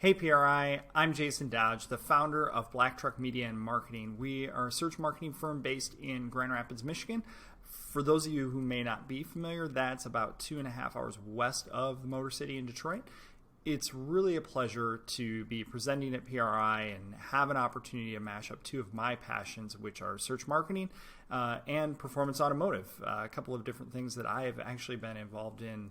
Hey PRI, I'm Jason Dodge, the founder of Black Truck Media and Marketing. We are a search marketing firm based in Grand Rapids, Michigan. For those of you who may not be familiar, that's about 2.5 hours west of the Motor City in Detroit. It's really a pleasure to be presenting at PRI and have an opportunity to mash up two of my passions, which are search marketing and performance automotive, a couple of different things that I have actually been involved in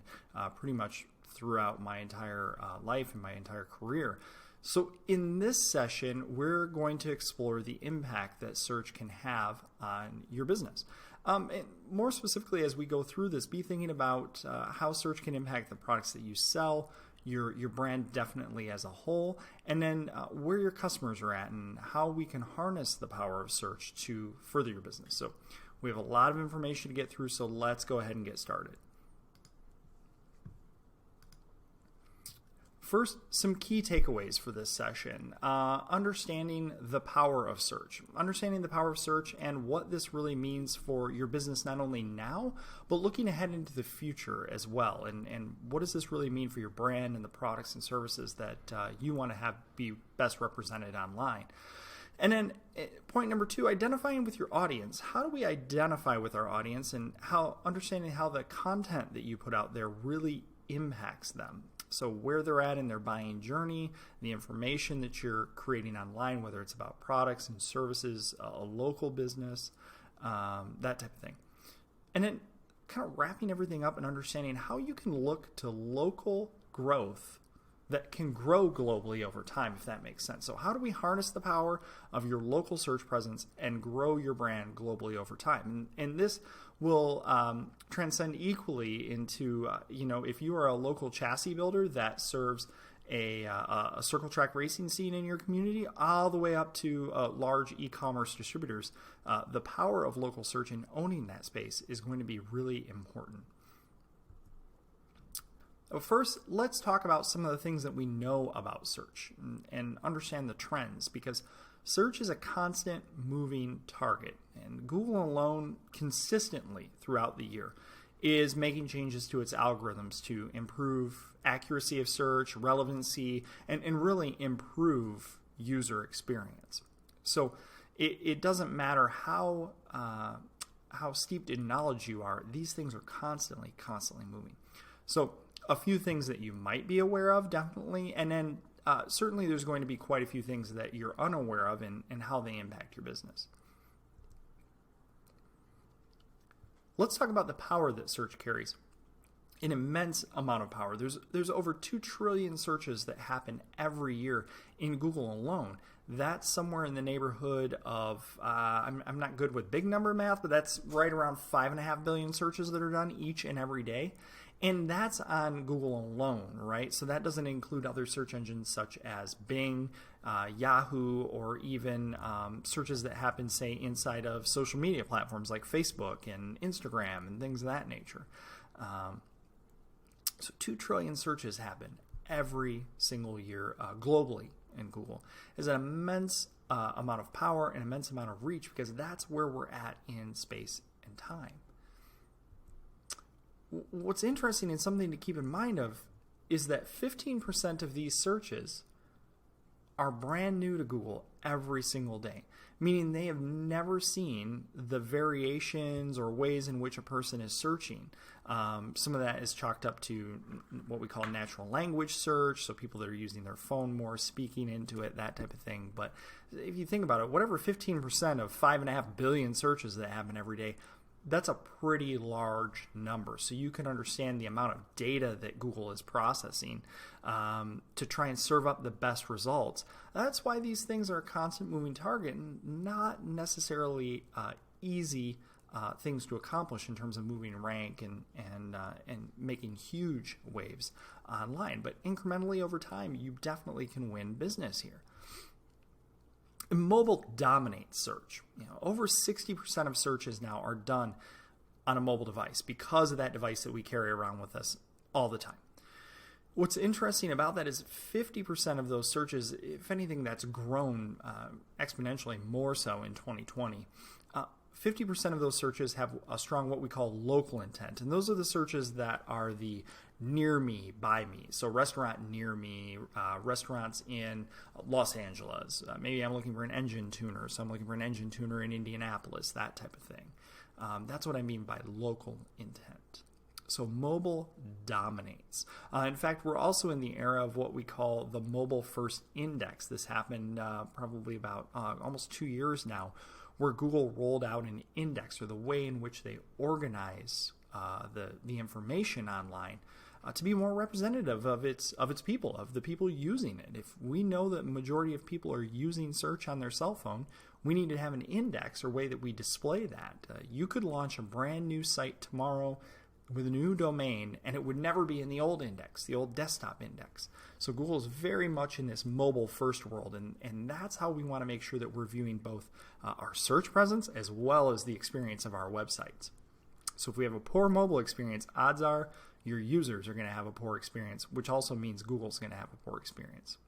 pretty much throughout my entire life and my entire career. So in this session, we're going to explore the impact that search can have on your business. And more specifically, as we go through this, be thinking about how search can impact the products that you sell, your brand definitely as a whole, and then where your customers are at and how we can harness the power of search to further your business. So we have a lot of information to get through, so let's go ahead and get started. First, some key takeaways for this session. Understanding the power of search. Understanding the power of search and what this really means for your business not only now, but looking ahead into the future as well. And what does this really mean for your brand and the products and services that you want to have be best represented online. And then point number 2, identifying with your audience. How do we identify with our audience and understanding how the content that you put out there really impacts them? So where they're at in their buying journey, the information that you're creating online, whether it's about products and services, a local business, that type of thing. And then kind of wrapping everything up and understanding how you can look to local growth that can grow globally over time, if that makes sense. So how do we harness the power of your local search presence and grow your brand globally over time? And this will transcend equally into, if you are a local chassis builder that serves a circle track racing scene in your community, all the way up to large e-commerce distributors, the power of local search and owning that space is going to be really important. First, let's talk about some of the things that we know about search and understand the trends, because search is a constant moving target, and Google alone consistently throughout the year is making changes to its algorithms to improve accuracy of search, relevancy, and really improve user experience. So it doesn't matter how steeped in knowledge you are, these things are constantly moving. So a few things that you might be aware of, definitely, and then certainly there's going to be quite a few things that you're unaware of and how they impact your business. Let's talk about the power that search carries. An immense amount of power. There's over 2 trillion searches that happen every year in Google alone. That's somewhere in the neighborhood of, I'm not good with big number math, but that's right around 5.5 billion searches that are done each and every day. And that's on Google alone, right? So that doesn't include other search engines such as Bing, Yahoo, or even searches that happen, say, inside of social media platforms like Facebook and Instagram and things of that nature. So 2 trillion searches happen every single year globally in Google. It's an immense amount of power and immense amount of reach, because that's where we're at in space and time. What's interesting and something to keep in mind of is that 15% of these searches are brand new to Google every single day, meaning they have never seen the variations or ways in which a person is searching. Some of that is chalked up to what we call natural language search, so people that are using their phone more, speaking into it, that type of thing. But if you think about it, whatever 15% of 5.5 billion searches that happen every day, that's a pretty large number. So you can understand the amount of data that Google is processing to try and serve up the best results. That's why these things are a constant moving target and not necessarily easy things to accomplish in terms of moving rank and making huge waves online. But incrementally over time, you definitely can win business here. Mobile dominates search. Over 60% of searches now are done on a mobile device because of that device that we carry around with us all the time. What's interesting about that is 50% of those searches, if anything, that's grown exponentially more so in 2020. 50% of those searches have a strong what we call local intent, and those are the searches that are the near me, by me. So restaurant near me, restaurants in Los Angeles. Maybe I'm looking for an engine tuner, so I'm looking for an engine tuner in Indianapolis, that type of thing. That's what I mean by local intent. So mobile dominates. In fact, we're also in the era of what we call the mobile first index. This happened probably about almost 2 years now, where Google rolled out an index, or the way in which they organize the information online, to be more representative of its people, of the people using it. If we know that the majority of people are using search on their cell phone, we need to have an index or way that we display that. You could launch a brand new site tomorrow with a new domain, and it would never be in the old index, the old desktop index. So Google is very much in this mobile first world, and that's how we want to make sure that we're viewing both our search presence as well as the experience of our websites. So if we have a poor mobile experience, odds are your users are going to have a poor experience, which also means Google's going to have a poor experience.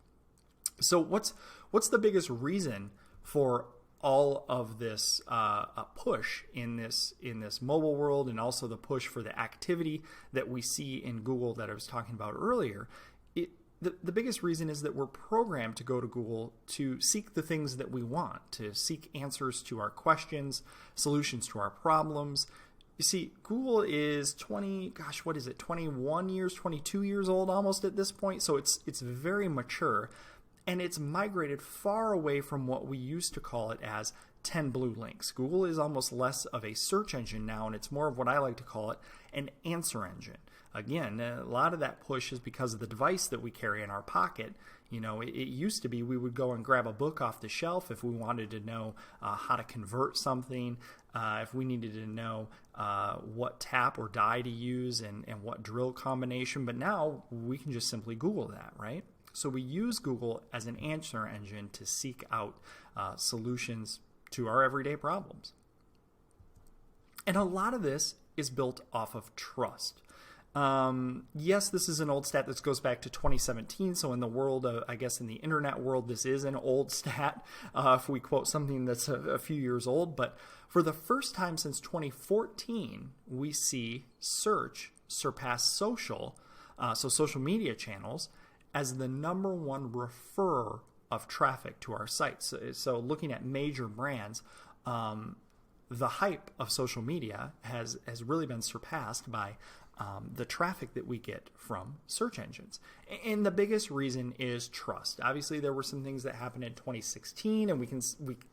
So what's the biggest reason for all of this push in this mobile world, and also the push for the activity that we see in Google that I was talking about earlier? The biggest reason is that we're programmed to go to Google to seek the things that we want, to seek answers to our questions, solutions to our problems. You see, Google is 21 years, 22 years old almost at this point, so it's very mature. And it's migrated far away from what we used to call it as 10 blue links. Google is almost less of a search engine now, and it's more of what I like to call it an answer engine. Again, a lot of that push is because of the device that we carry in our pocket. You know, it used to be we would go and grab a book off the shelf if we wanted to know how to convert something, if we needed to know what tap or die to use and what drill combination. But now we can just simply Google that, right? So we use Google as an answer engine to seek out solutions to our everyday problems. And a lot of this is built off of trust. Yes, this is an old stat. This goes back to 2017. So in the world, I guess in the internet world, this is an old stat if we quote something that's a few years old. But for the first time since 2014, we see search surpass social, so social media channels, as the number one referrer of traffic to our sites. So looking at major brands, the hype of social media has really been surpassed by the traffic that we get from search engines. And the biggest reason is trust. Obviously, there were some things that happened in 2016, and we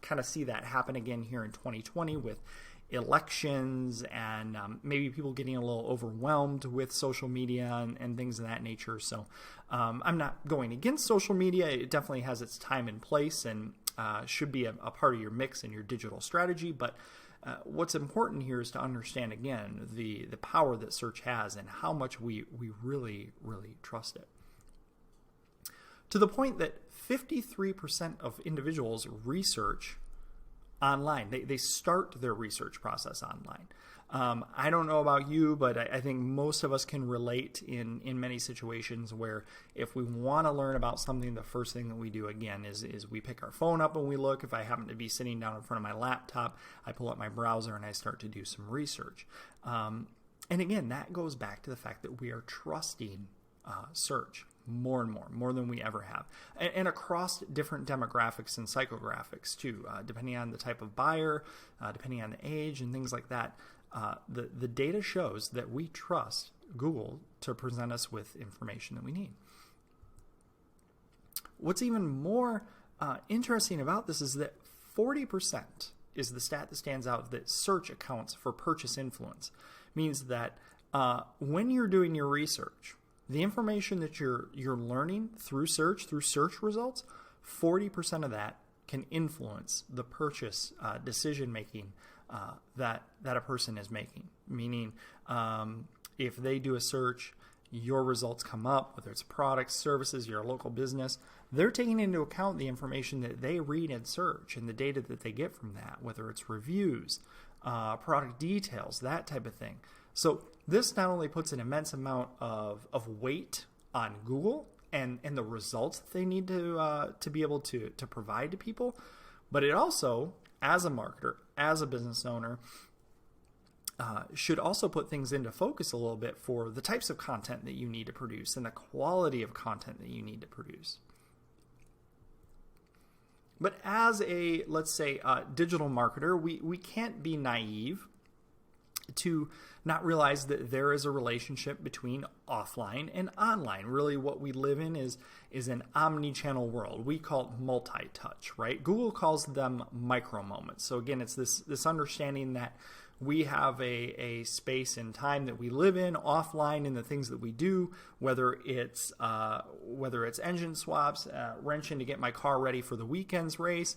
kind of see that happen again here in 2020 with elections and maybe people getting a little overwhelmed with social media and things of that nature. So I'm not going against social media. It definitely has its time and place and should be a part of your mix and your digital strategy. But what's important here is to understand, again, the power that search has and how much we really, really trust it. To the point that 53% of individuals research online. They start their research process online. I don't know about you, but I think most of us can relate in many situations where if we want to learn about something, the first thing that we do, again, is we pick our phone up and we look. If I happen to be sitting down in front of my laptop, I pull up my browser and I start to do some research. And again, that goes back to the fact that we are trusting search more and more than we ever have. And across different demographics and psychographics too, depending on the type of buyer, depending on the age and things like that. The data shows that we trust Google to present us with information that we need. What's even more interesting about this is that 40% is the stat that stands out that search accounts for purchase influence. Means that when you're doing your research, the information that you're learning through search results, 40% of that can influence the purchase decision making that a person is making. Meaning, if they do a search, your results come up, whether it's products, services, your local business, they're taking into account the information that they read and search and the data that they get from that, whether it's reviews, product details, that type of thing. So this not only puts an immense amount of weight on Google and the results that they need to be able to provide to people, but it also, as a marketer, as a business owner, should also put things into focus a little bit for the types of content that you need to produce and the quality of content that you need to produce. But as a, let's say, digital marketer, we can't be naive to not realize that there is a relationship between offline and online. Really what we live in is an omni-channel world. We call it multi-touch, right? Google calls them micro moments. So again, it's this understanding that we have a space and time that we live in offline in the things that we do, whether it's engine swaps, wrenching to get my car ready for the weekend's race,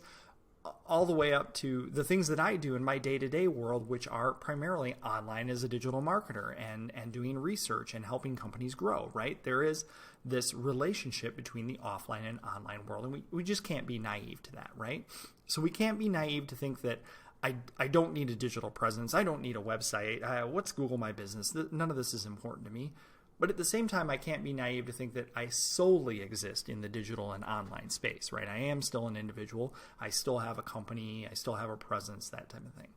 all the way up to the things that I do in my day-to-day world, which are primarily online as a digital marketer and doing research and helping companies grow, right? There is this relationship between the offline and online world, and we just can't be naive to that, right? So we can't be naive to think that I don't need a digital presence. I don't need a website. What's Google My Business? None of this is important to me. But at the same time, I can't be naive to think that I solely exist in the digital and online space, right? I am still an individual. I still have a company. I still have a presence, that type of thing.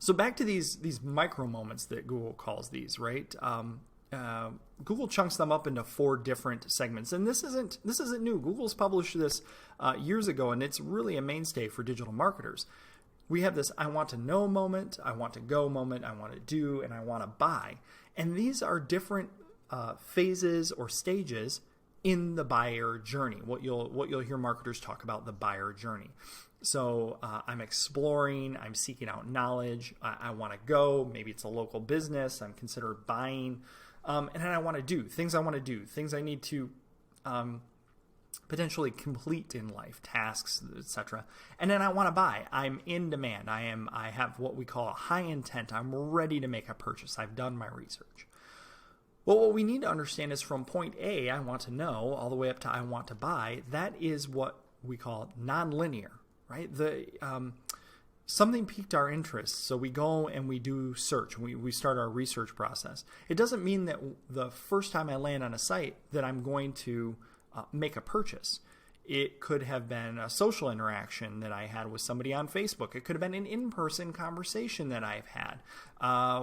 So back to these micro moments that Google calls these, right? Google chunks them up into 4 different segments, and this isn't new. Google's published this years ago, and it's really a mainstay for digital marketers. We have this I want to know moment, I want to go moment, I want to do, and I want to buy. And these are different phases or stages in the buyer journey. What you'll hear marketers talk about, the buyer journey. So I'm exploring, I'm seeking out knowledge, I want to go, maybe it's a local business, I'm considering buying, and then I want to do, things I need to potentially complete in life, tasks, etc. And then I want to buy. I'm in demand. I have what we call a high intent. I'm ready to make a purchase. I've done my research. Well, what we need to understand is from point A, I want to know, all the way up to I want to buy, that is what we call nonlinear, right? Something piqued our interest, so we go and we do search. We start our research process. It doesn't mean that the first time I land on a site that I'm going to make a purchase. It could have been a social interaction that I had with somebody on Facebook. It could have been an in-person conversation that I've had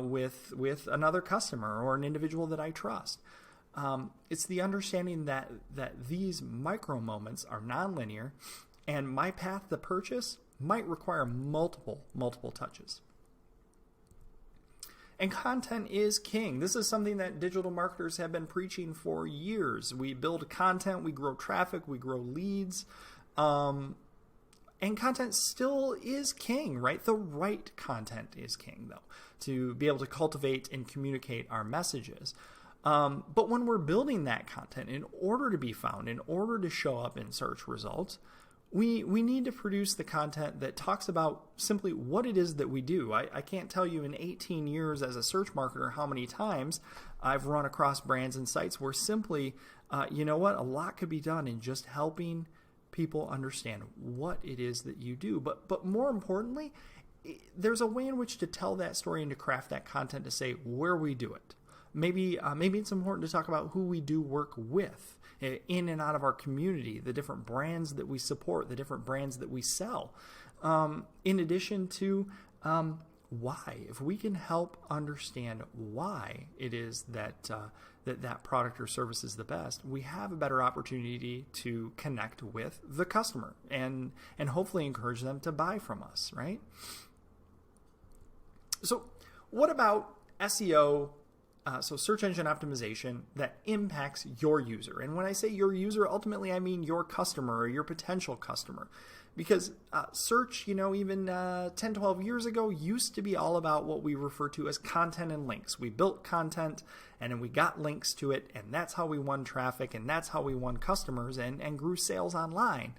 with another customer or an individual that I trust. It's the understanding that these micro moments are nonlinear, and my path to purchase might require multiple touches. And content is king. This is something that digital marketers have been preaching for years. We build content, we grow traffic, we grow leads, and content still is king, right? The right content is king, though, to be able to cultivate and communicate our messages. But when we're building that content, in order to be found, in order to show up in search results, we need to produce the content that talks about simply what it is that we do. I can't tell you in 18 years as a search marketer how many times I've run across brands and sites where simply, a lot could be done in just helping people understand what it is that you do. But more importantly, there's a way in which to tell that story and to craft that content to say where we do it. Maybe it's important to talk about who we do work with in and out of our community, the different brands that we support, the different brands that we sell. In addition to why, if we can help understand why it is that product or service is the best, we have a better opportunity to connect with the customer and hopefully encourage them to buy from us, right? So what about SEO? So search engine optimization that impacts your user. And when I say your user, ultimately I mean your customer or your potential customer. Because search, even 10, 12 years ago used to be all about what we refer to as content and links. We built content and then we got links to it, and that's how we won traffic, and that's how we won customers and grew sales online.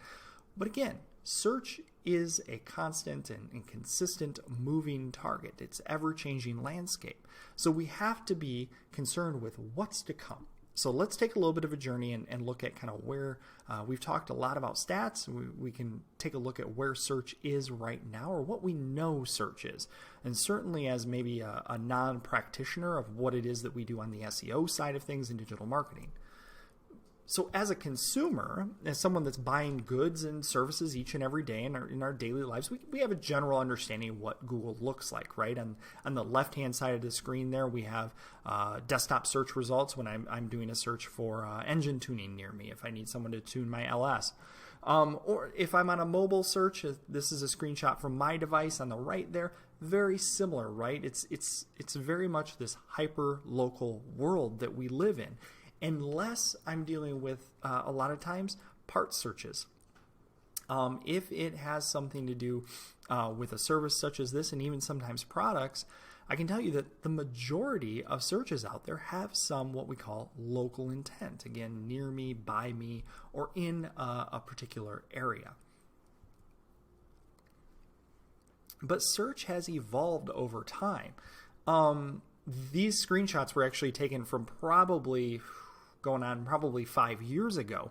But again, search is a constant and consistent moving target. It's ever-changing landscape. So we have to be concerned with what's to come. So let's take a little bit of a journey and look at kind of where we've talked a lot about stats. We can take a look at where search is right now, or what we know search is. And certainly as maybe a non-practitioner of what it is that we do on the SEO side of things in digital marketing. So as a consumer, as someone that's buying goods and services each and every day in our daily lives, we have a general understanding of what Google looks like, right? On the left-hand side of the screen there, we have desktop search results when I'm doing a search for engine tuning near me, if I need someone to tune my LS. Or if I'm on a mobile search, this is a screenshot from my device on the right there. Very similar, right? It's very much this hyper-local world that we live in. Unless I'm dealing with, a lot of times, parts searches. If it has something to do with a service such as this, and even sometimes products, I can tell you that the majority of searches out there have some what we call local intent. Again, near me, by me, or in a particular area. But search has evolved over time. These screenshots were actually taken from probably 5 years ago,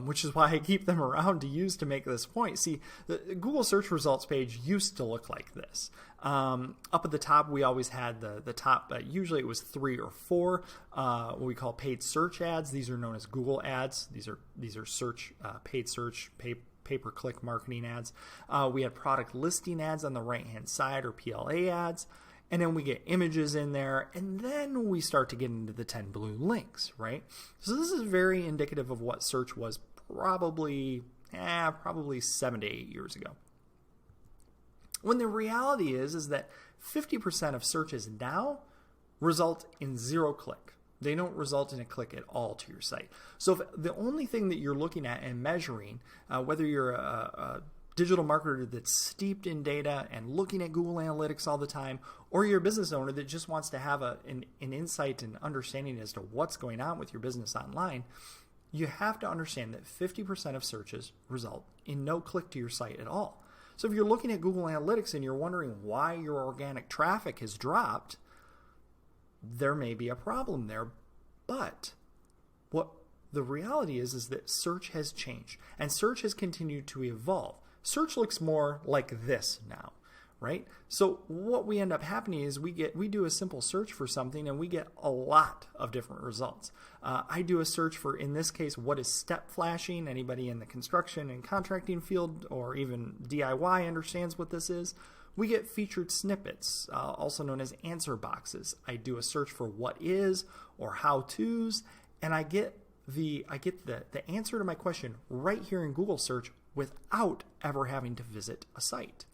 which is why I keep them around to use to make this point. See, the Google search results page used to look like this. Up at the top, we always had the top, usually it was 3 or 4, what we call paid search ads. These are known as Google ads. These are search, paid search, pay-per-click marketing ads. We had product listing ads on the right-hand side, or PLA ads. And then we get images in there, and then we start to get into the 10 blue links, right? So this is very indicative of what search was probably 7 to 8 years ago. When the reality is that 50% of searches now result in 0 click. They don't result in a click at all to your site. So if the only thing that you're looking at and measuring, whether you're a digital marketer that's steeped in data and looking at Google Analytics all the time, or you're a business owner that just wants to have an insight and understanding as to what's going on with your business online, you have to understand that 50% of searches result in no click to your site at all. So if you're looking at Google Analytics and you're wondering why your organic traffic has dropped, there may be a problem there. But what the reality is that search has changed, and search has continued to evolve. Search looks more like this now, right? So what we end up happening is we do a simple search for something and we get a lot of different results. I do a search for, in this case, what is step flashing? Anybody in the construction and contracting field or even DIY understands what this is. We get featured snippets, also known as answer boxes. I do a search for what is or how-tos, and I get the answer to my question right here in Google search without ever having to visit a site.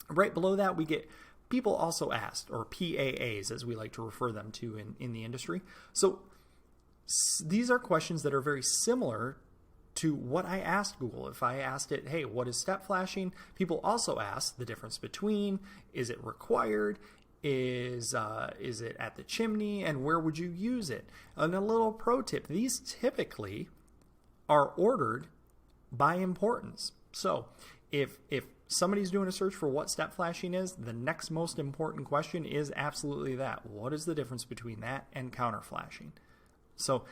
Right below that, we get people also asked, or PAAs as we like to refer them to in the industry. So these are questions that are very similar to what I asked Google. If I asked it, hey, what is step flashing? People also ask the difference between, is it required? Is it at the chimney, and where would you use it? And a little pro tip, these typically are ordered by importance. So if somebody's doing a search for what step flashing is, the next most important question is absolutely that. What is the difference between that and counter flashing? So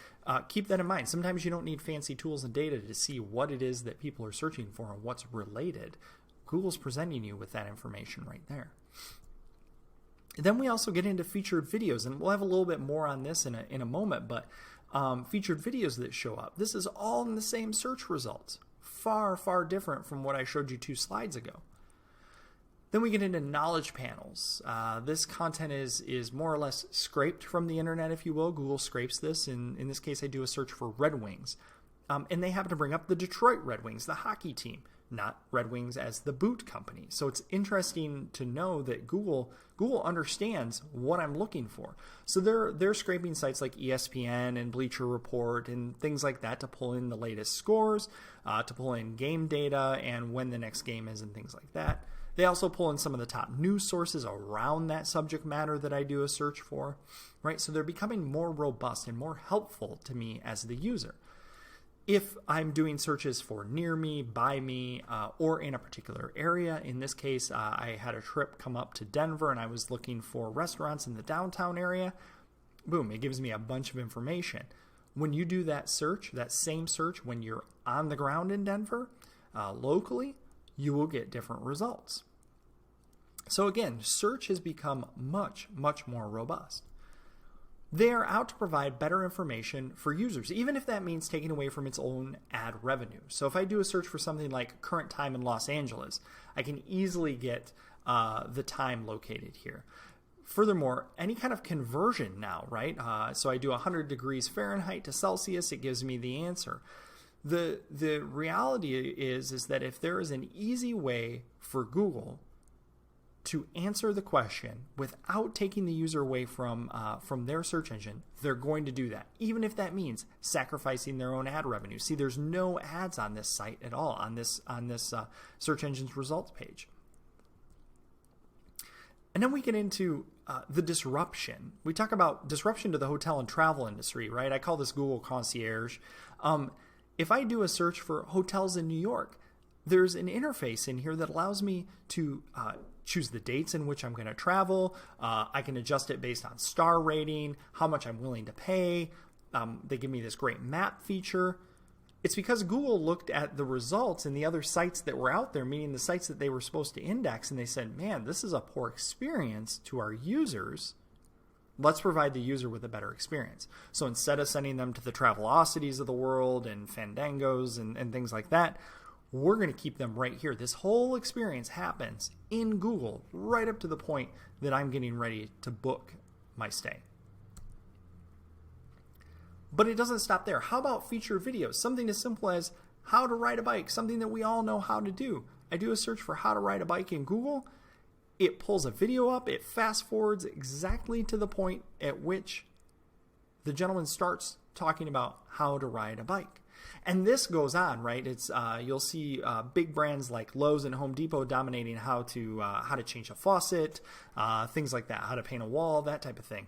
keep that in mind. Sometimes you don't need fancy tools and data to see what it is that people are searching for and what's related. Google's presenting you with that information right there. Then we also get into featured videos, and we'll have a little bit more on this in a moment, but featured videos that show up. This is all in the same search results. Far, far different from what I showed you 2 slides ago. Then we get into knowledge panels. This content is more or less scraped from the internet, if you will. Google scrapes this. In this case, I do a search for Red Wings. And they happen to bring up the Detroit Red Wings, the hockey team, not Red Wings as the boot company. So it's interesting to know that Google understands what I'm looking for. So they're scraping sites like ESPN and Bleacher Report and things like that to pull in the latest scores, to pull in game data and when the next game is and things like that. They also pull in some of the top news sources around that subject matter that I do a search for, right? So they're becoming more robust and more helpful to me as the user. If I'm doing searches for near me, by me, or in a particular area, in this case, I had a trip come up to Denver and I was looking for restaurants in the downtown area, boom, it gives me a bunch of information. When you do that search, that same search, when you're on the ground in Denver, locally, you will get different results. So again, search has become much, much more robust. They are out to provide better information for users, even if that means taking away from its own ad revenue. So if I do a search for something like current time in Los Angeles, I can easily get the time located here. Furthermore, any kind of conversion now, right? So I do 100 degrees Fahrenheit to Celsius, it gives me the answer. The reality is that if there is an easy way for Google to answer the question without taking the user away from their search engine, they're going to do that, even if that means sacrificing their own ad revenue. See, there's no ads on this site at all, on this search engine's results page. And then we get into the disruption. We talk about disruption to the hotel and travel industry, right? I call this Google Concierge. If I do a search for hotels in New York, there's an interface in here that allows me to choose the dates in which I'm going to travel. I can adjust it based on star rating, how much I'm willing to pay. They give me this great map feature. It's because Google looked at the results in the other sites that were out there, meaning the sites that they were supposed to index, and they said, man, this is a poor experience to our users. Let's provide the user with a better experience. So instead of sending them to the Travelocities of the world and Fandangos and things like that, we're going to keep them right here. This whole experience happens in Google right up to the point that I'm getting ready to book my stay. But it doesn't stop there. How about feature videos? Something as simple as how to ride a bike, something that we all know how to do. I do a search for how to ride a bike in Google. It pulls a video up. It fast forwards exactly to the point at which the gentleman starts talking about how to ride a bike. And this goes on, right? It's you'll see big brands like Lowe's and Home Depot dominating how to change a faucet, things like that, how to paint a wall, that type of thing.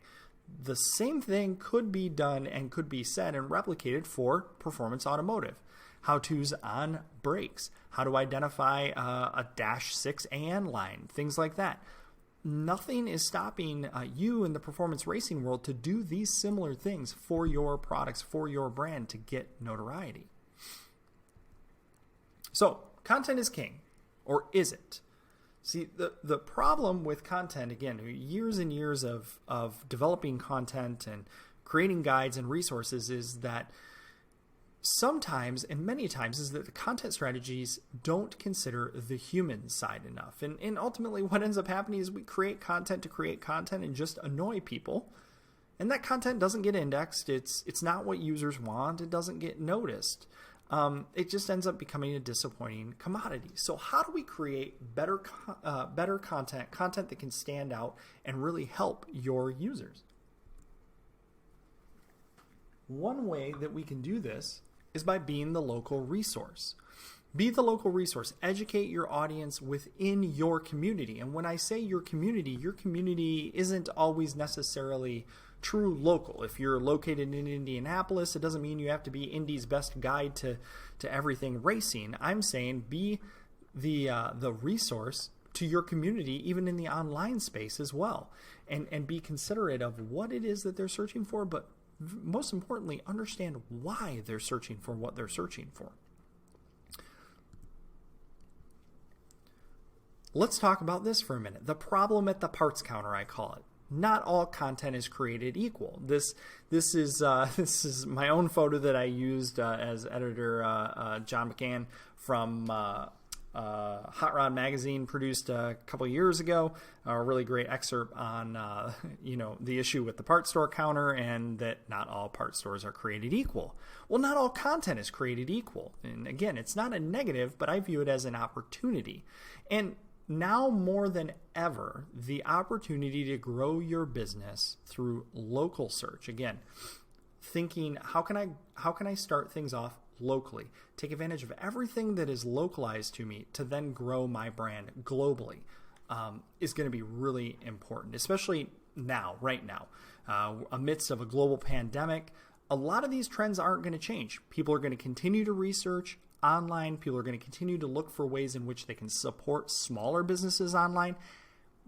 The same thing could be done and could be said and replicated for performance automotive. How-tos on brakes, how to identify a Dash 6 AN line, things like that. Nothing is stopping you in the performance racing world to do these similar things for your products, for your brand, to get notoriety. So, content is king, or is it? See, the problem with content, again, years and years of developing content and creating guides and resources, is that sometimes, and many times, is that the content strategies don't consider the human side enough. And ultimately what ends up happening is we create content to create content and just annoy people. And that content doesn't get indexed. It's not what users want. It doesn't get noticed. It just ends up becoming a disappointing commodity. So how do we create better content that can stand out and really help your users? One way that we can do this is by being the local resource. Be the local resource. Educate your audience within your community. And when I say your community isn't always necessarily true local. If you're located in Indianapolis, it doesn't mean you have to be Indy's best guide to everything racing. I'm saying be the resource to your community, even in the online space as well. And be considerate of what it is that they're searching for, but most importantly, understand why they're searching for what they're searching for. Let's talk about this for a minute. The problem at the parts counter, I call it. Not all content is created equal. This is my own photo that I used as editor John McCann from Hot Rod Magazine produced a couple years ago. A really great excerpt on the issue with the parts store counter, and that not all parts stores are created equal. Well, not all content is created equal. And again, it's not a negative, but I view it as an opportunity. And now more than ever, the opportunity to grow your business through local search. Again, thinking how can I start things off locally, take advantage of everything that is localized to me to then grow my brand globally, is going to be really important, especially now, right now, amidst of a global pandemic. A lot of these trends aren't going to change. People are going to continue to research online. People are going to continue to look for ways in which they can support smaller businesses online,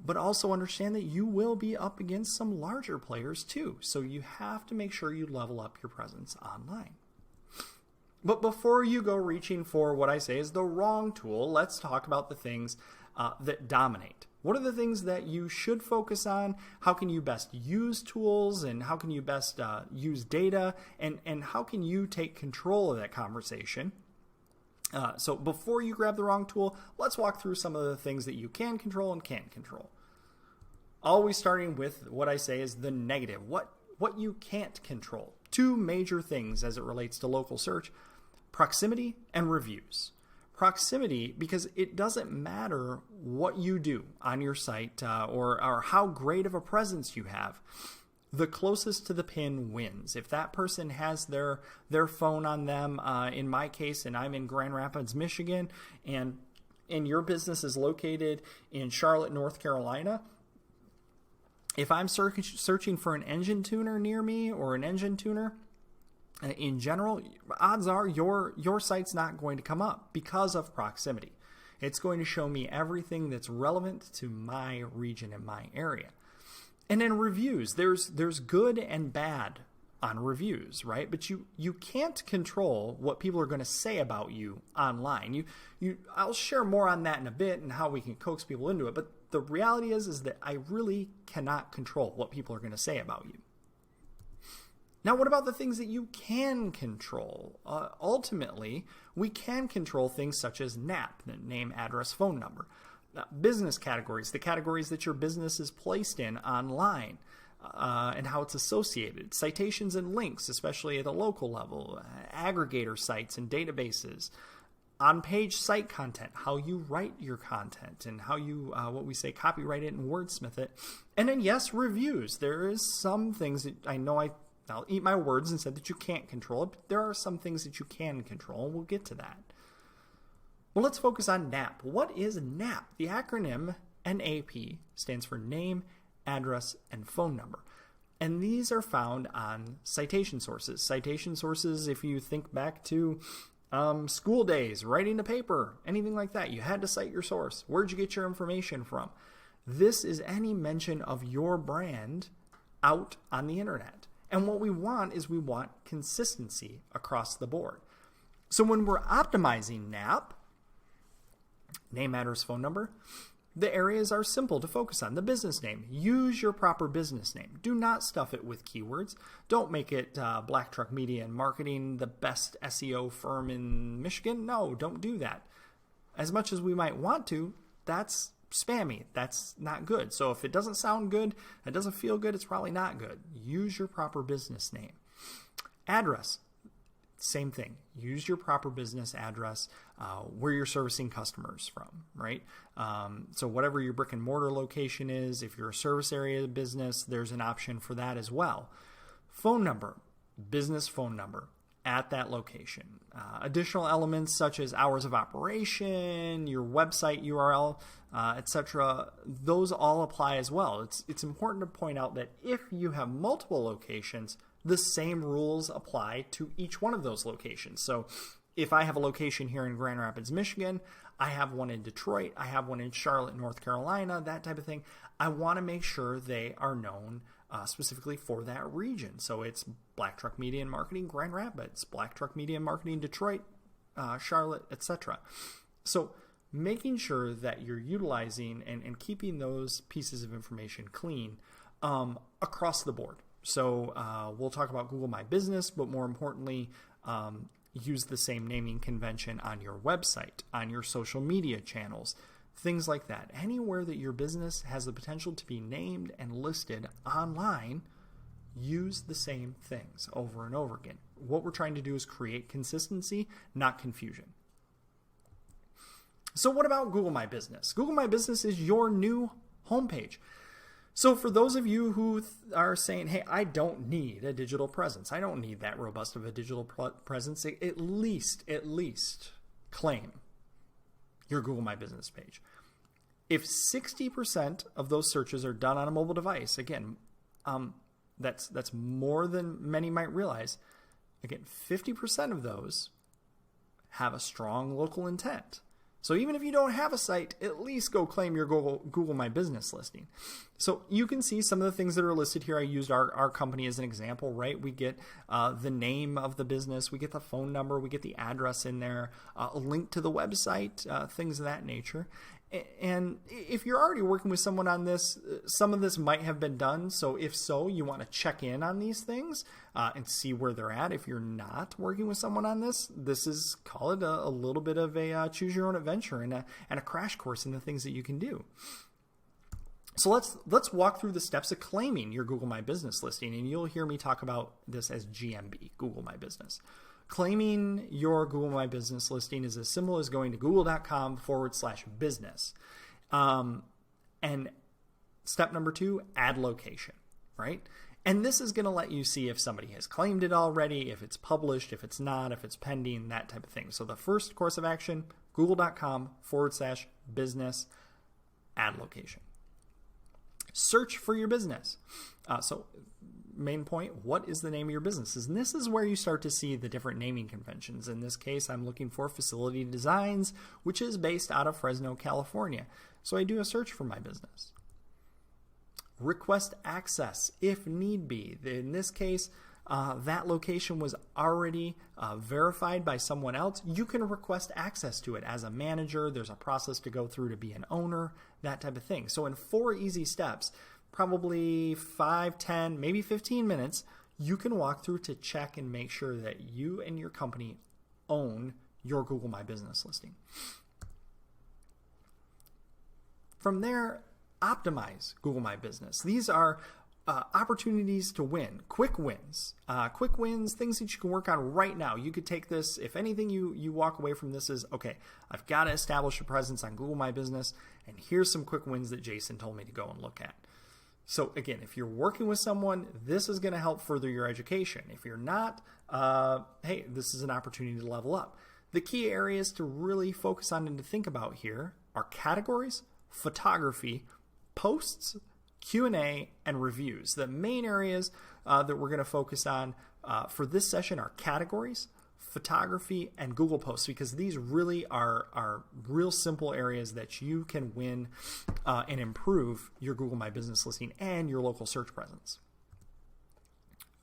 but also understand that you will be up against some larger players too. So you have to make sure you level up your presence online. But before you go reaching for what I say is the wrong tool, let's talk about the things that dominate. What are the things that you should focus on? How can you best use tools, and how can you best use data, and how can you take control of that conversation? So before you grab the wrong tool, let's walk through some of the things that you can control and can't control. Always starting with what I say is the negative, what you can't control. Two major things as it relates to local search: proximity and reviews. Proximity, because it doesn't matter what you do on your site or how great of a presence you have. The closest to the pin wins. If that person has their phone on them, in my case, and I'm in Grand Rapids, Michigan, and your business is located in Charlotte, North Carolina, if I'm searching for an engine tuner near me or an engine tuner, in general, odds are your site's not going to come up because of proximity. It's going to show me everything that's relevant to my region and my area. And then reviews, there's good and bad on reviews, right? But you can't control what people are going to say about you online. I'll share more on that in a bit and how we can coax people into it. But the reality is that I really cannot control what people are going to say about you. Now, what about the things that you can control? Ultimately, we can control things such as NAP, the name, address, phone number. Business categories, the categories that your business is placed in online, and how it's associated. Citations and links, especially at a local level. Aggregator sites and databases. On-page site content, how you write your content and how you, what we say, copyright it and wordsmith it. And then, yes, reviews. There is some things that I know I'll eat my words and said that you can't control it, but there are some things that you can control, and we'll get to that. Well, let's focus on NAP. What is NAP? The acronym NAP stands for name, address, and phone number. And these are found on citation sources. Citation sources, if you think back to school days, writing a paper, anything like that, you had to cite your source. Where'd you get your information from? This is any mention of your brand out on the internet. And what we want is we want consistency across the board. So when we're optimizing NAP, name, address, phone number, the areas are simple to focus on. The business name. Use your proper business name. Do not stuff it with keywords. Don't make it Black Truck Media and Marketing, the best SEO firm in Michigan. No, don't do that. As much as we might want to, that's spammy. That's not good. So if it doesn't sound good, it doesn't feel good, it's probably not good. Use your proper business name. Address. Same thing. Use your proper business address, where you're servicing customers from, right? So whatever your brick and mortar location is, if you're a service area business, there's an option for that as well. Phone number, business phone number at that location. Additional elements such as hours of operation, your website URL, etc., those all apply as well. It's important to point out that if you have multiple locations, the same rules apply to each one of those locations. So if I have a location here in Grand Rapids, Michigan, I have one in Detroit, I have one in Charlotte, North Carolina, that type of thing, I want to make sure they are known specifically for that region. So it's Black Truck Media and Marketing Grand Rapids, Black Truck Media and Marketing Detroit, Charlotte, etc. So making sure that you're utilizing and keeping those pieces of information clean across the board. So we'll talk about Google My Business, but more importantly, use the same naming convention on your website, on your social media channels, things like that. Anywhere that your business has the potential to be named and listed online, use the same things over and over again. What we're trying to do is create consistency, not confusion. So what about Google My Business? Google My Business is your new homepage. So for those of you who are saying, hey, I don't need a digital presence, I don't need that robust of a digital presence, at least claim your Google My Business page. If 60% of those searches are done on a mobile device, again, that's more than many might realize. Again, 50% of those have a strong local intent. So even if you don't have a site, at least go claim your Google My Business listing. So you can see some of the things that are listed here. I used our company as an example, right? We get the name of the business, we get the phone number, we get the address in there, a link to the website, things of that nature. And if you're already working with someone on this, some of this might have been done. So if so, you want to check in on these things and see where they're at. If you're not working with someone on this, this is, call it a little bit of a choose your own adventure and a crash course in the things that you can do. So let's walk through the steps of claiming your Google My Business listing. And you'll hear me talk about this as GMB, Google My Business. Claiming your Google My Business listing is as simple as going to google.com/business. And step number 2, add location, right? And this is going to let you see if somebody has claimed it already, if it's published, if it's not, if it's pending, that type of thing. So the first course of action, google.com/business, add location. Search for your business. So main point, what is the name of your business? And this is where you start to see the different naming conventions. In this case, I'm looking for Facility Designs, which is based out of Fresno, California. So I do a search for my business. Request access if need be. In this case, that location was already verified by someone else. You can request access to it as a manager. There's a process to go through to be an owner, that type of thing. So in 4 easy steps, probably 5, 10, maybe 15 minutes, you can walk through to check and make sure that you and your company own your Google My Business listing. From there, optimize Google My Business. These are opportunities to win, quick wins, things that you can work on right now. You could take this, if anything you walk away from this is, okay, I've got to establish a presence on Google My Business, and here's some quick wins that Jason told me to go and look at. So again, if you're working with someone, this is going to help further your education. If you're not, hey, this is an opportunity to level up. The key areas to really focus on and to think about here are categories, photography, posts, Q&A, and reviews. The main areas that we're going to focus on for this session are categories, photography, and Google Posts, because these really are real simple areas that you can win and improve your Google My Business listing and your local search presence.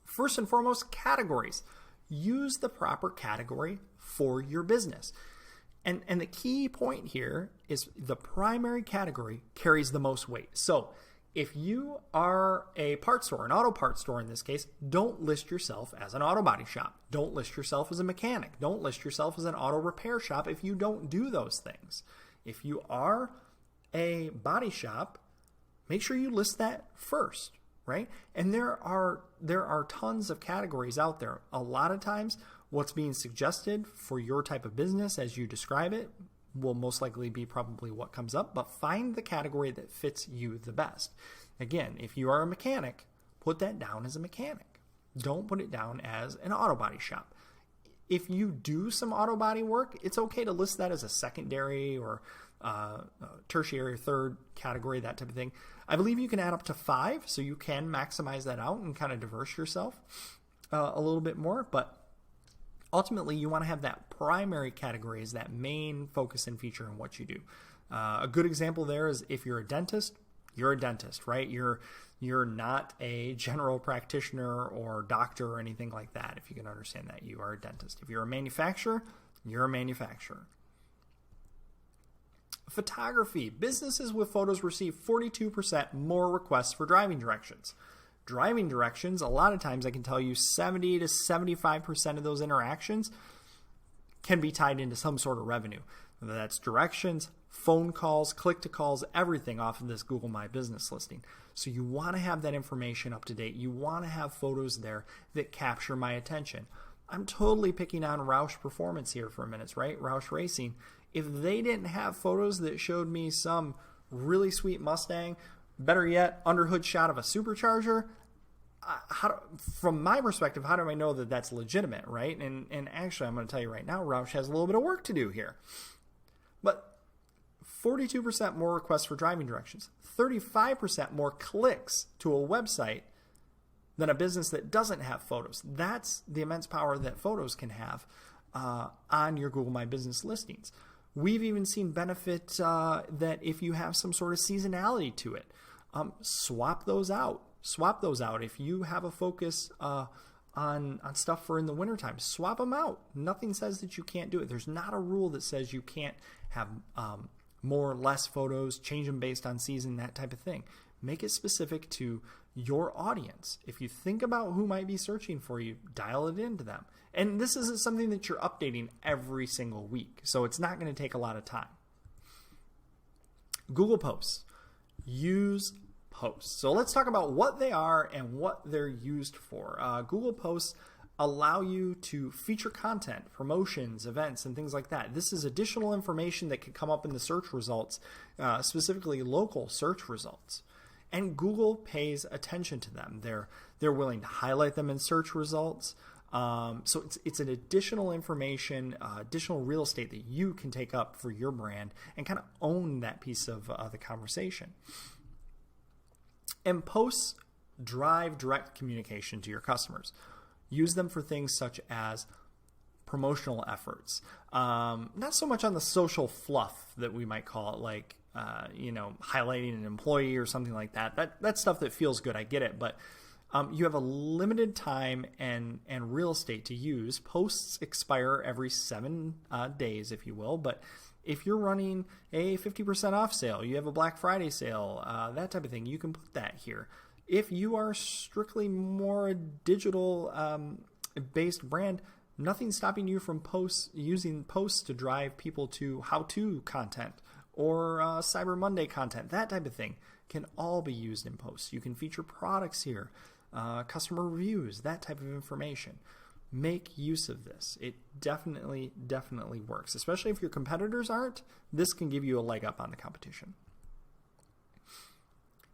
First and foremost, categories. Use the proper category for your business. And the key point here is the primary category carries the most weight. So if you are a parts store, an auto parts store in this case, don't list yourself as an auto body shop. Don't list yourself as a mechanic. Don't list yourself as an auto repair shop if you don't do those things. If you are a body shop, make sure you list that first, right? And there are tons of categories out there. A lot of times what's being suggested for your type of business as you describe it will most likely be probably what comes up, but find the category that fits you the best. Again, if you are a mechanic, put that down as a mechanic. Don't put it down as an auto body shop. If you do some auto body work, it's okay to list that as a secondary or tertiary or third category, that type of thing. I believe you can add up to 5, so you can maximize that out and kind of diverse yourself a little bit more, but ultimately, you want to have that primary category as that main focus and feature in what you do. A good example there is if you're a dentist, you're a dentist, right? You're not a general practitioner or doctor or anything like that. If you can understand that, you are a dentist. If you're a manufacturer, you're a manufacturer. Photography. Businesses with photos receive 42% more requests for driving directions. Driving directions, a lot of times I can tell you 70 to 75% of those interactions can be tied into some sort of revenue. Whether that's directions, phone calls, click-to-calls, everything off of this Google My Business listing. So you want to have that information up to date. You want to have photos there that capture my attention. I'm totally picking on Roush Performance here for a minute, right? Roush Racing. If they didn't have photos that showed me some really sweet Mustang, better yet, underhood shot of a supercharger, from my perspective, how do I know that that's legitimate, right? And actually, I'm going to tell you right now, Roush has a little bit of work to do here. But 42% more requests for driving directions, 35% more clicks to a website than a business that doesn't have photos. That's the immense power that photos can have on your Google My Business listings. We've even seen benefit that if you have some sort of seasonality to it, swap those out. Swap those out. If you have a focus on stuff for in the wintertime, swap them out. Nothing says that you can't do it. There's not a rule that says you can't have more, less photos, change them based on season, that type of thing. Make it specific to your audience. If you think about who might be searching for you, dial it into them. And this isn't something that you're updating every single week, so it's not going to take a lot of time. Google Posts. Use posts. So let's talk about what they are and what they're used for. Google Posts allow you to feature content, promotions, events, and things like that. This is additional information that could come up in the search results, specifically local search results. And Google pays attention to them. They're willing to highlight them in search results. So it's an additional information, additional real estate that you can take up for your brand and kind of own that piece of the conversation. And posts drive direct communication to your customers. Use them for things such as promotional efforts. Not so much on the social fluff that we might call it, like highlighting an employee or something like that. That's stuff that feels good. I get it, but you have a limited time and real estate to use. Posts expire every 7 days, if you will. But if you're running a 50% off sale, you have a Black Friday sale, that type of thing, you can put that here. If you are strictly more a digital based brand, nothing's stopping you from using posts to drive people to how-to content or Cyber Monday content. That type of thing can all be used in posts. You can feature products here, customer reviews, that type of information. Make use of this. It definitely works. Especially if your competitors aren't, this can give you a leg up on the competition.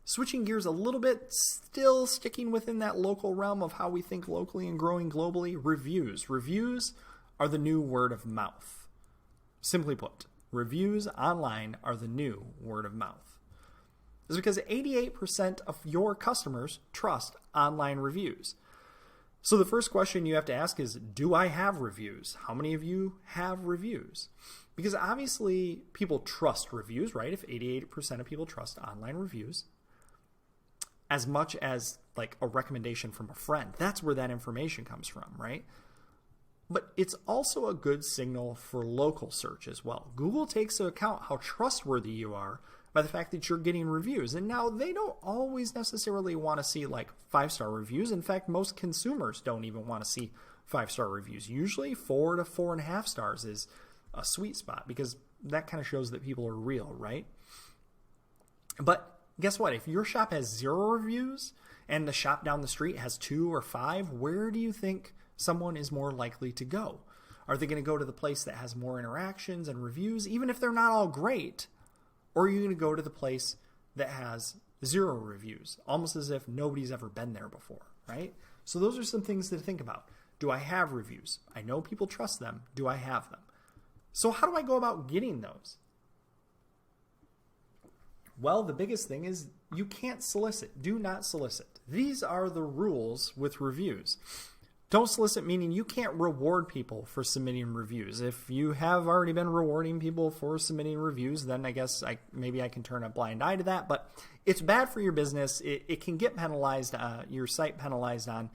Switching gears a little bit, still sticking within that local realm of how we think locally and growing globally, reviews. Reviews are the new word of mouth. Simply put, reviews online are the new word of mouth. It's because 88% of your customers trust online reviews. So the first question you have to ask is, do I have reviews? How many of you have reviews? Because obviously people trust reviews, right? If 88% of people trust online reviews, as much as like a recommendation from a friend, that's where that information comes from, right? But it's also a good signal for local search as well. Google takes into account how trustworthy you are by the fact that you're getting reviews. And now they don't always necessarily want to see like 5-star reviews. In fact, most consumers don't even want to see 5-star reviews. Usually 4 to 4.5 stars is a sweet spot because that kind of shows that people are real, right? But guess what? If your shop has 0 reviews and the shop down the street has 2 or 5, where do you think someone is more likely to go? Are they going to go to the place that has more interactions and reviews, even if they're not all great? Or are you going to go to the place that has 0 reviews, almost as if nobody's ever been there before, right? So those are some things to think about. Do I have reviews? I know people trust them. Do I have them? So how do I go about getting those? Well, the biggest thing is you can't solicit. Do not solicit. These are the rules with reviews. Don't solicit, meaning you can't reward people for submitting reviews. If you have already been rewarding people for submitting reviews, then I guess maybe I can turn a blind eye to that. But it's bad for your business. It can get penalized, your site penalized on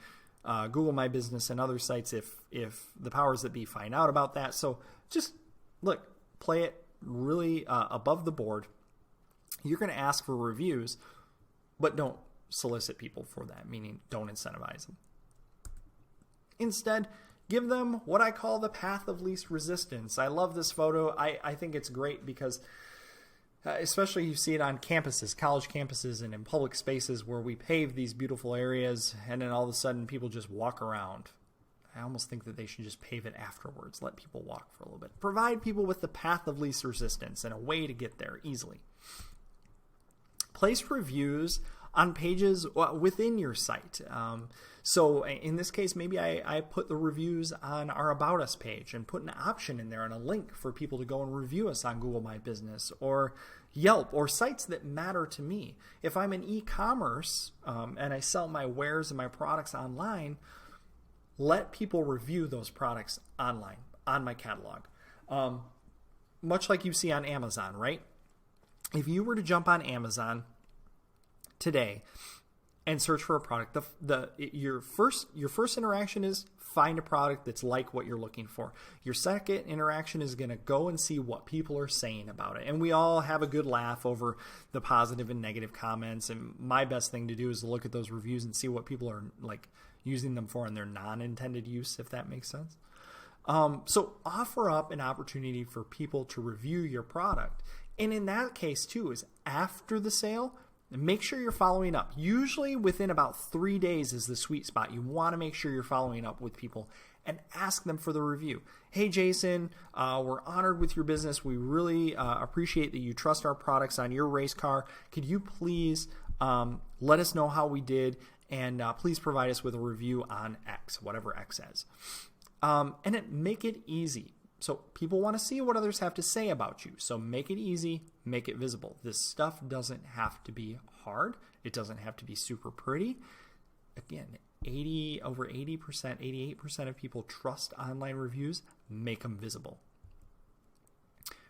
Google My Business and other sites if the powers that be find out about that. So just look, play it really above the board. You're going to ask for reviews, but don't solicit people for that, meaning don't incentivize them. Instead, give them what I call the path of least resistance. I love this photo. I think it's great because especially you see it on campuses, college campuses, and in public spaces where we pave these beautiful areas and then all of a sudden people just walk around. I almost think that they should just pave it afterwards, let people walk for a little bit. Provide people with the path of least resistance and a way to get there easily. Place reviews on pages within your site. So in this case, maybe I put the reviews on our About Us page and put an option in there and a link for people to go and review us on Google My Business or Yelp or sites that matter to me. If I'm in e-commerce and I sell my wares and my products online, let people review those products online on my catalog. Much like you see on Amazon, right? If you were to jump on Amazon today and search for a product. Your first interaction is find a product that's like what you're looking for. Your second interaction is going to go and see what people are saying about it. And we all have a good laugh over the positive and negative comments. And my best thing to do is to look at those reviews and see what people are like using them for in their non-intended use, if that makes sense. So offer up an opportunity for people to review your product. And in that case too, is after the sale, make sure you're following up. Usually within about 3 days is the sweet spot. You want to make sure you're following up with people and ask them for the review. Hey, Jason, we're honored with your business. We really appreciate that you trust our products on your race car. Could you please let us know how we did, and please provide us with a review on X, whatever X is. And make it easy. So people want to see what others have to say about you. So make it easy, make it visible. This stuff doesn't have to be hard. It doesn't have to be super pretty. Again, over 80%, 88% of people trust online reviews. Make them visible.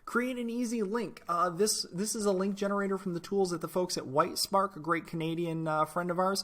Create an easy link. This is a link generator from the tools at the folks at Whitespark, a great Canadian friend of ours.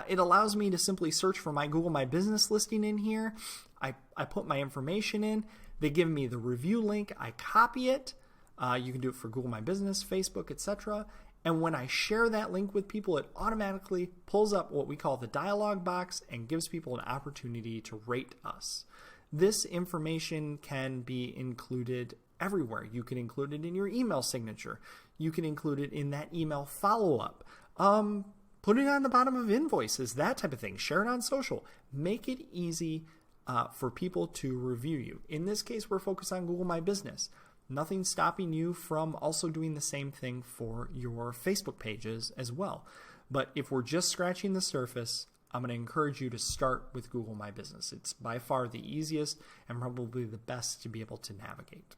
It allows me to simply search for my Google My Business listing in here. I put my information in. They give me the review link. I copy it. You can do it for Google My Business, Facebook, etc. And when I share that link with people, it automatically pulls up what we call the dialog box and gives people an opportunity to rate us. This information can be included everywhere. You can include it in your email signature. You can include it in that email follow-up. Put it on the bottom of invoices, that type of thing. Share it on social. Make it easy for people to review you. In this case, we're focused on Google My Business. Nothing's stopping you from also doing the same thing for your Facebook pages as well. But if we're just scratching the surface, I'm going to encourage you to start with Google My Business. It's by far the easiest and probably the best to be able to navigate.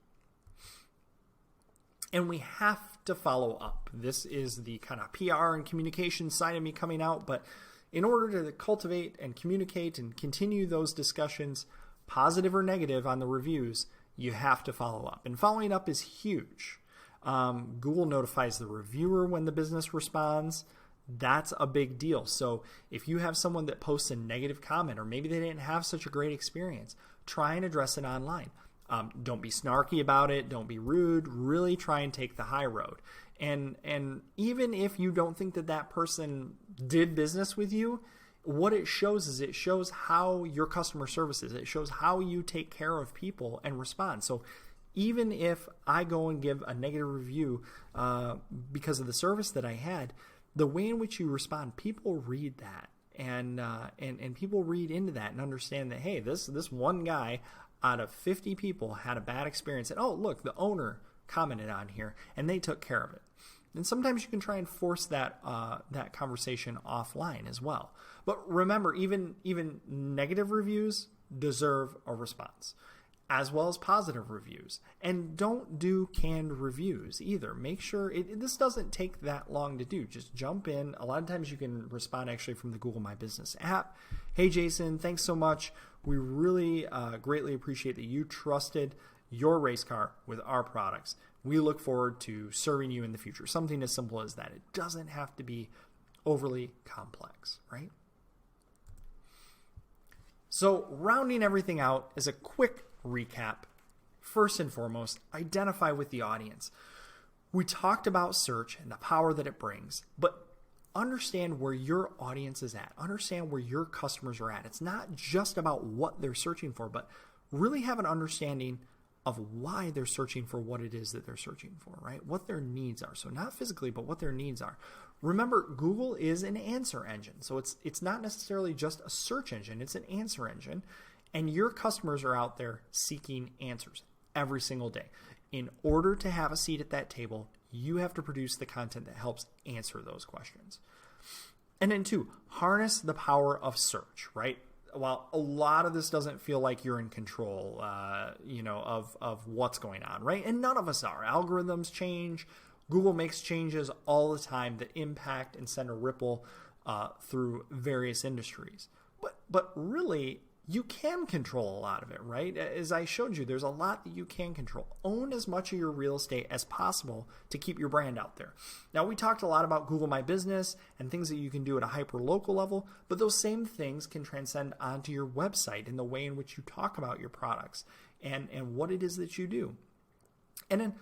And we have to follow up. This is the kind of PR and communication side of me coming out, but in order to cultivate and communicate and continue those discussions, positive or negative on the reviews, you have to follow up. And following up is huge. Google notifies the reviewer when the business responds. That's a big deal. So if you have someone that posts a negative comment, or maybe they didn't have such a great experience, try and address it online. Don't be snarky about it. Don't be rude. Really try and take the high road. And even if you don't think that person did business with you, what it shows is it shows how your customer service is. It shows how you take care of people and respond. So even if I go and give a negative review because of the service that I had, the way in which you respond, people read that. And people read into that and understand that, hey, this one guy out of 50 people had a bad experience. And, oh, look, the owner commented on here, and they took care of it. And sometimes you can try and force that conversation offline as well. But remember, even negative reviews deserve a response, as well as positive reviews. And don't do canned reviews either. Make sure this doesn't take that long to do. Just jump in. A lot of times you can respond actually from the Google My Business app. Hey, Jason, thanks so much. We really greatly appreciate that you trusted your race car with our products. We look forward to serving you in the future. Something as simple as that. It doesn't have to be overly complex, right? So rounding everything out as a quick recap, first and foremost, identify with the audience. We talked about search and the power that it brings, but understand where your audience is at. Understand where your customers are at. It's not just about what they're searching for, but really have an understanding of why they're searching for what it is that they're searching for, right? What their needs are. So not physically, but what their needs are. Remember, Google is an answer engine. So it's not necessarily just a search engine. It's an answer engine. And your customers are out there seeking answers every single day. In order to have a seat at that table, you have to produce the content that helps answer those questions. And then 2, harness the power of search, right? While a lot of this doesn't feel like you're in control, of what's going on, right? And none of us are. Algorithms change. Google makes changes all the time that impact and send a ripple through various industries. But really, you can control a lot of it, right? As I showed you, there's a lot that you can control. Own as much of your real estate as possible to keep your brand out there. Now, we talked a lot about Google My Business and things that you can do at a hyper-local level, but those same things can transcend onto your website in the way in which you talk about your products and what it is that you do. And then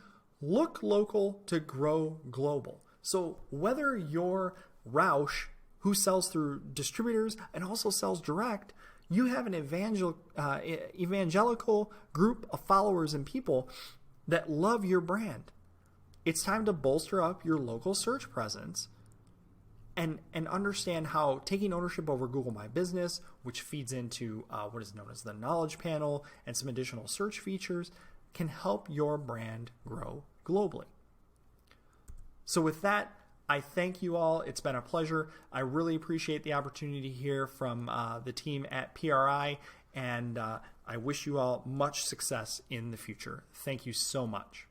look local to grow global. So whether you're Roush, who sells through distributors and also sells direct, you have an evangelical group of followers and people that love your brand. It's time to bolster up your local search presence and understand how taking ownership over Google My Business, which feeds into what is known as the knowledge panel and some additional search features, can help your brand grow globally. So with that, I thank you all. It's been a pleasure. I really appreciate the opportunity to hear from the team at PRI, and I wish you all much success in the future. Thank you so much.